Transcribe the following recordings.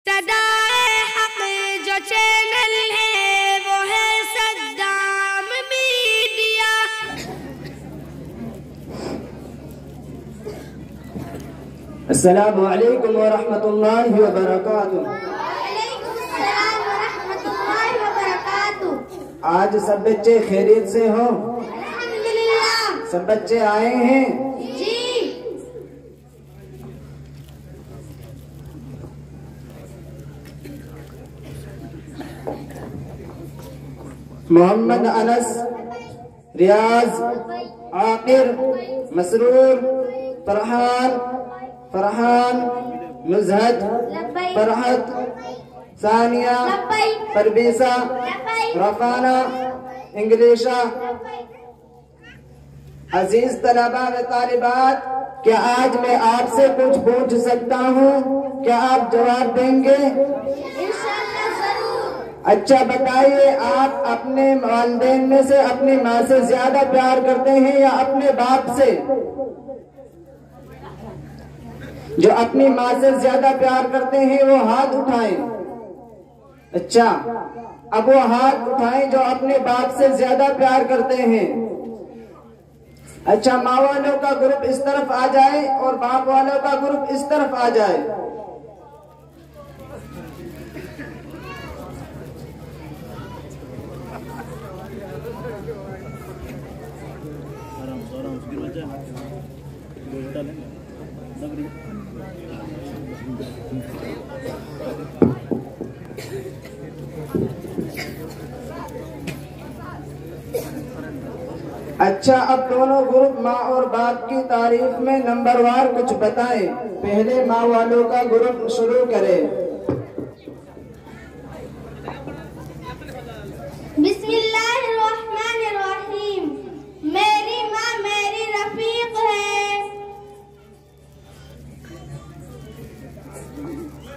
सदाए हक जो चैनल है वो है सद्दाम मीडिया। अस्सलामु अलैकुम व रहमतुल्लाहि व बरकातुहू। वालेकुम अस्सलाम व रहमतुल्लाहि व बरकातुहू। आज सब बच्चे खैरियत से हो? अल्हम्दुलिल्लाह। सब बच्चे आए हैं? जी। मोहम्मद अनस, रियाज, आकिर, मसरूर, फरहान, नुज़हत, फरहत, सानिया, परवीसा, रफाना, इंग्लिशा। अजीज तलबा व तालिबात, क्या आज मैं आपसे कुछ पूछ सकता हूँ? क्या आप जवाब देंगे? अच्छा बताइए, आप अपने वालिदैन में से अपनी माँ से ज्यादा प्यार करते हैं या अपने बाप से? जो अपनी माँ से ज्यादा प्यार करते हैं वो हाथ उठाएं। अच्छा, अब वो हाथ उठाएं जो अपने बाप से ज्यादा प्यार करते हैं। अच्छा, माँ वालों का ग्रुप इस तरफ आ जाए और बाप वालों का ग्रुप इस तरफ आ जाए। अच्छा, अब दोनों ग्रुप माँ और बाप की तारीफ में नंबरवार कुछ बताएं। पहले माँ वालों का ग्रुप शुरू करें। बिस्मिल्लाहिर्रहमानिर्रहीम। मेरी माँ मेरी रफीक है,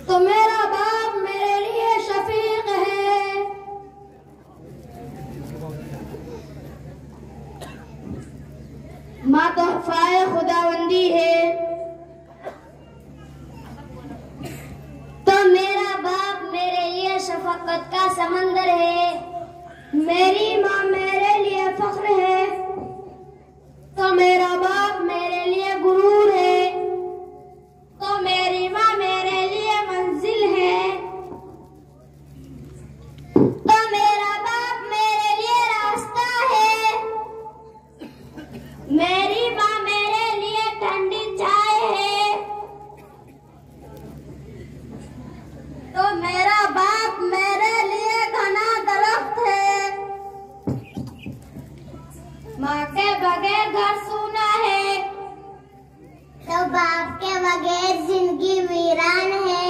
तो मेरा बाप मेरे लिए शफीक है। माँ तोहफाए खुदावंदी है, तो मेरा बाप मेरे लिए शफकत का समंदर है। मेरी माँ मेरे लिए फख्र है, तो मेरा बाप मेरे लिए गुरूर है। तो मेरी माँ मेरे लिए मंजिल है, तो मेरा बाप मेरे लिए रास्ता है। मेरी माँ मेरे लिए ठंडी चाय है, तो मेरा बाप मेरे लिए घना दरख्त है। माँ के बगैर घर सूना है, तो बाप के बगैर जिंदगी वीरान है।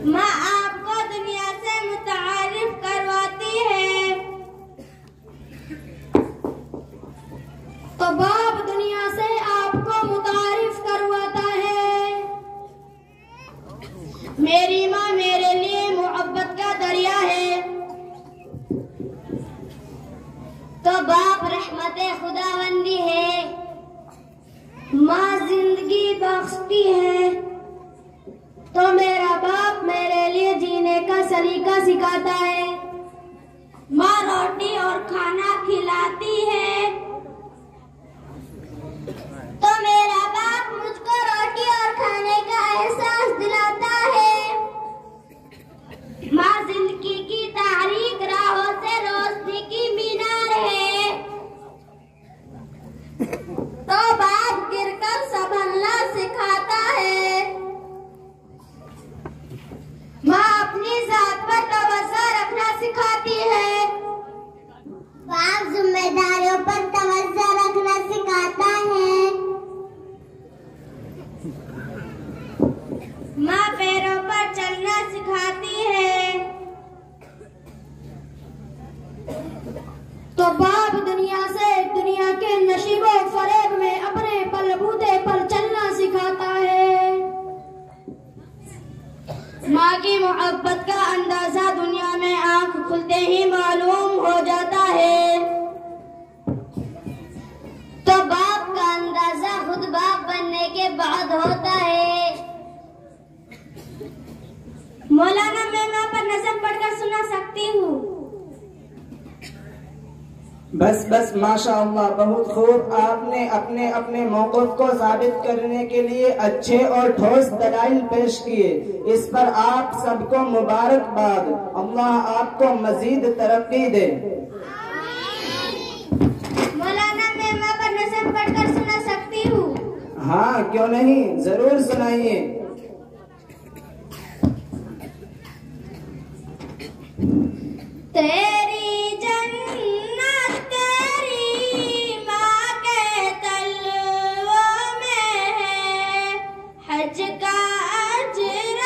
माँ आपको दुनिया से मुतारिफ करवाती है, तो बाप दुनिया से आपको मुतारिफ करवाता है। मेरी माँ मेरे लिए मोहब्बत का दरिया है, तो बाप रहमते खुदावंदी है। माँ जिंदगी बख्शती है, तो मेरा बाप मेरे लिए जीने का सलीका सिखाता है। माँ रोटी और खाना खिलाती है, तो मेरा बाप मुझको रोटी और खाने का एहसास दिलाता है। माँ जिंदगी की तारीक राहों से रोशनी की मीनार है, तो बाप गिरकर संभलना सिखाता है। माँ अपनी जात पर तवज्जो रखना सिखाती है, बाप जिम्मेदारियों पर तवज्जो रखना सिखाता है। माँ पैरों पर चलना सिखाती है, तो बाप दुनिया से दुनिया के नशीबों फरेब में अपने बलबूते पर चलना सिखाता है। माँ की मोहब्बत का अंदाजा दुनिया में आंख खुलते ही मालूम हो जाता है, तो बाप का अंदाजा खुद बाप बनने के बाद होता है। मौलाना मैं वहाँ पर नज़म पढ़कर सुना सकती हूँ। बस बस माशाअल्लाह, बहुत खूब। आपने अपने अपने मौक़िफ़ को साबित करने के लिए अच्छे और ठोस दलाइल पेश किए। इस पर आप सबको मुबारकबाद। अल्लाह आपको मजीद तरक्की दे। मौलाना मैं वहाँ पर नज़म पढ़कर सुना सकती हूँ? हाँ क्यों नहीं, जरूर सुनाइए। तेरी जन्नत तेरी माँ के तलवों में है, हज का अजर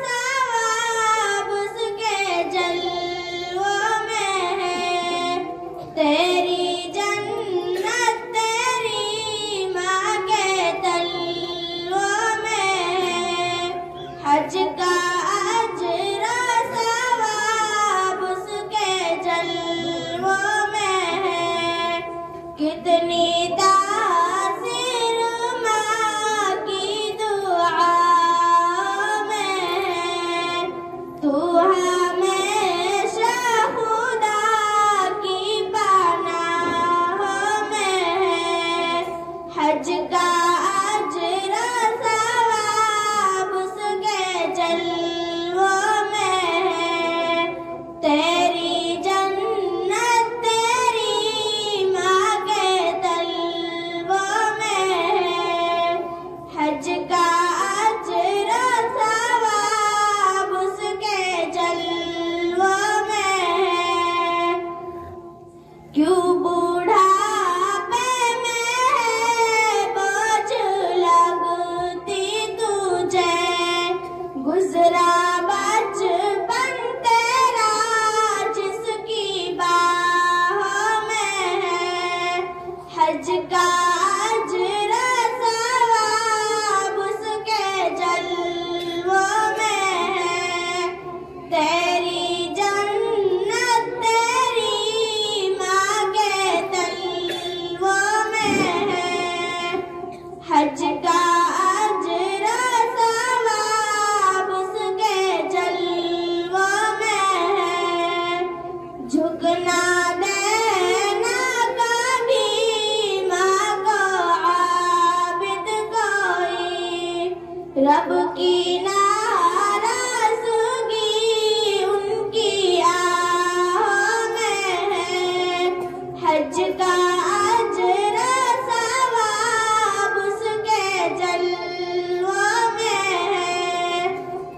सवाब उसके जलवों में है। तेरी जन्नत तेरी माँ के तलवों में है, हज का कितनी तासीर माँ की दुआ में है, तू हमेशा खुदा की पनाह में है। हज का अजर सवाब उसके जलवों में है। तेरी जन्नत तेरी माँ के तलवों में है, हज का अजर सवाब उसके जलवों में है। क्यों बूढ़ापे में बोझ लगती तुझे, गुजरा बचपन तेरा जिसकी बाहों में है। हज का अजर सवाब उसके जलवों में है। तेरी जन्नत तेरी माँ के तलवों में है, हज का अजर सवाब उसके जलवों में है। झुकना देना कभी माँ को आबिद कोई, रब की नाराज़गी उनकी आहों में है। हज का अजर सवाब उसके जलवों में है।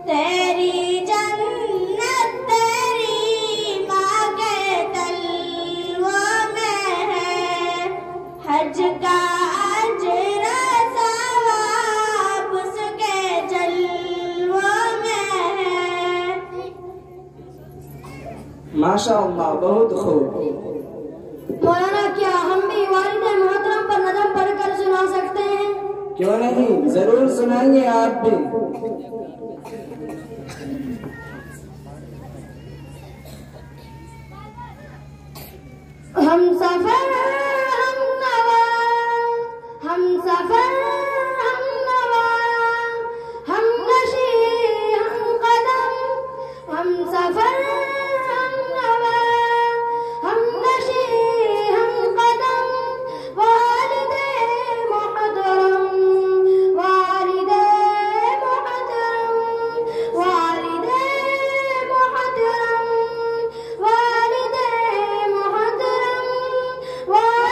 तेरी जन्नत तेरी माँ के तलवों में है, हज का अजर सवाब उसके जलवों में है। माशाअल्लाह, बहुत खूब। मौलाना क्या हम भी वालिद मोहतरम पर नज़म पढ़कर सुना सकते हैं? क्यों नहीं, जरूर सुनाइए आप भी। हम सफर हम नवा, हम सफर हम नवा, हम नशी हम कदम, हम सफर हम नवा, हम नशी हम कदम। वालिदे मोहतरम, वालिदे मोहतरम, वालिदे मोहतरम, वालिदे मोहतरम, वालिदे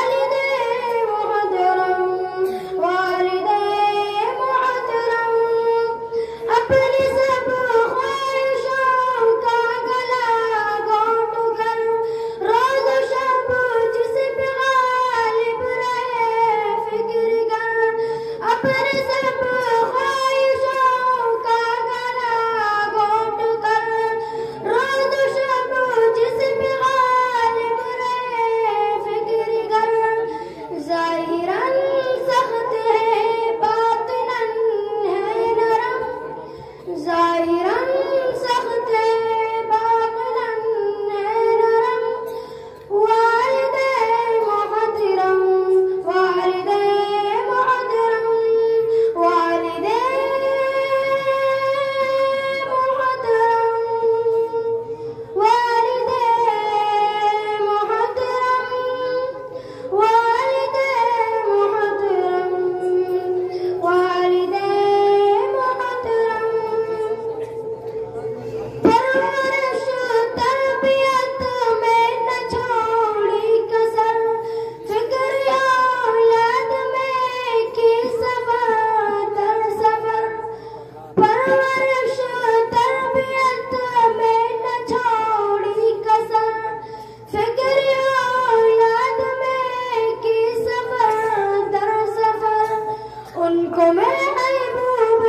महबूब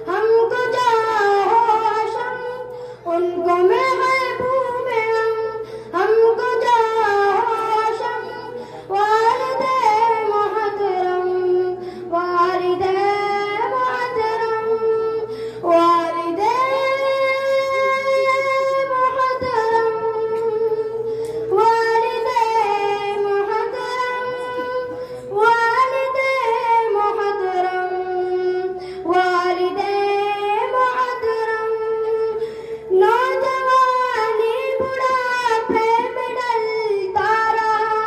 हमको जाहो हशम, उनको महबूब हमको जाहो हशम। वालिदे मुहतरम, वालिदे मुहतरम, वालिदे मुहतरम, वालिदे मुहतरम, वालिदे मुहतरम, वालिदे मुहतरम। नौजवानी बुढ़ापे में डलता रहा,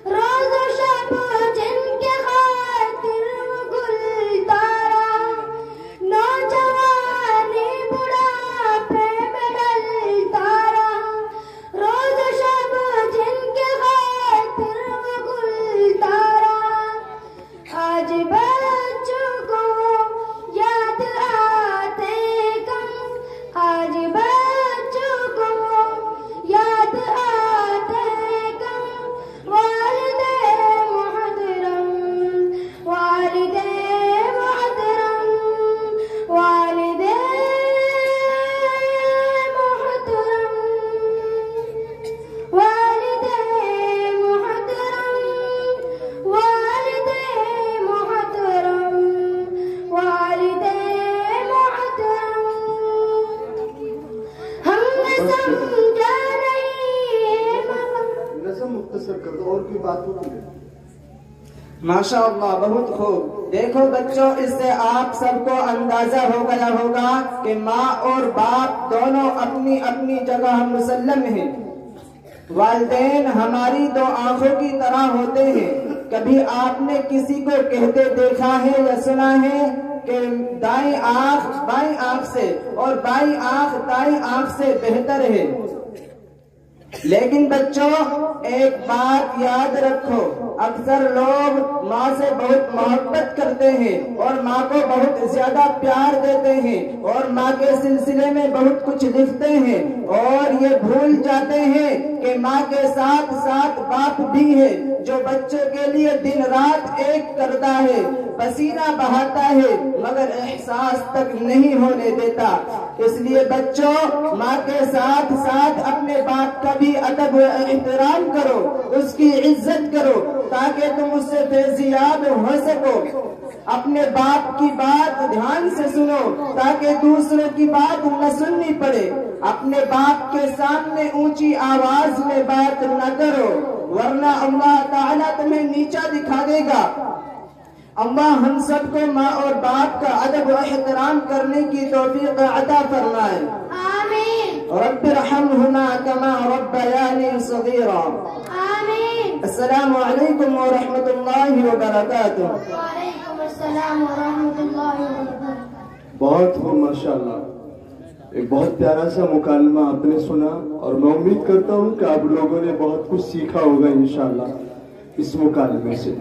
रोज शब जिनके खातिर वो गुलता रहा। नौजवानी बुढ़ापे में डलता रहा, रोज शब जिनके खातिर वो गुलता रहा। आज बच्चों को याद आते कम, आज बच्चों को याद आते कम। वालिदे मुहतरम, वालिदे मुहतरम, वालिदे मुहतरम, वालिदे मुहतरम, वालिदे मुहतरम, वालिदे मुहतरम। हमने समझा नहीं नज़म मुख्तसर कर दो, और कोई बात हो। माशाअल्लाह, बहुत खूब। देखो बच्चों, इससे आप सबको अंदाजा हो गया होगा कि माँ और बाप दोनों अपनी अपनी जगह मुसल्लम हैं। वालिदैन हमारी दो आंखों की तरह होते हैं। कभी आपने किसी को कहते देखा है या सुना है कि दाईं आंख बाईं आंख से और बाईं आंख दाईं आंख से बेहतर है? लेकिन बच्चों, एक बात याद रखो, अक्सर लोग माँ से बहुत मोहब्बत करते हैं और माँ को बहुत ज्यादा प्यार देते हैं और माँ के सिलसिले में बहुत कुछ लिखते हैं और ये भूल जाते हैं कि माँ के साथ साथ बाप भी है, जो बच्चों के लिए दिन रात एक करता है, पसीना बहाता है मगर एहसास तक नहीं होने देता। इसलिए बच्चों, माँ के साथ साथ अपने बाप का भी अदब व एहतराम करो, उसकी इज्जत करो ताकि तुम उससे फैजियाब हो सको। अपने बाप की बात ध्यान से सुनो ताकि दूसरों की बात न सुननी पड़े। अपने बाप के सामने ऊंची आवाज में बात न करो, वरना अल्लाह ताला तुम्हें नीचा दिखा देगा। अल्लाह हम सबको माँ और बाप का अदब व एहतराम करने की तौफीक अता फरमाए। आमीन। रब्बिरहम्हुमा कमा रब्बयानी सगीरा। आमीन। अस्सलामु अलैकुम व रहमतुल्लाहि व बरकातुहू। वालेकुम अस्सलाम व रहमतुल्लाहि व बरकातुहू। बहुत हो माशाल्लाह, एक बहुत प्यारा सा मुकालमा आपने सुना और मैं उम्मीद करता हूँ कि आप लोगों ने बहुत कुछ सीखा होगा इंशाल्लाह इस मुकालमे से।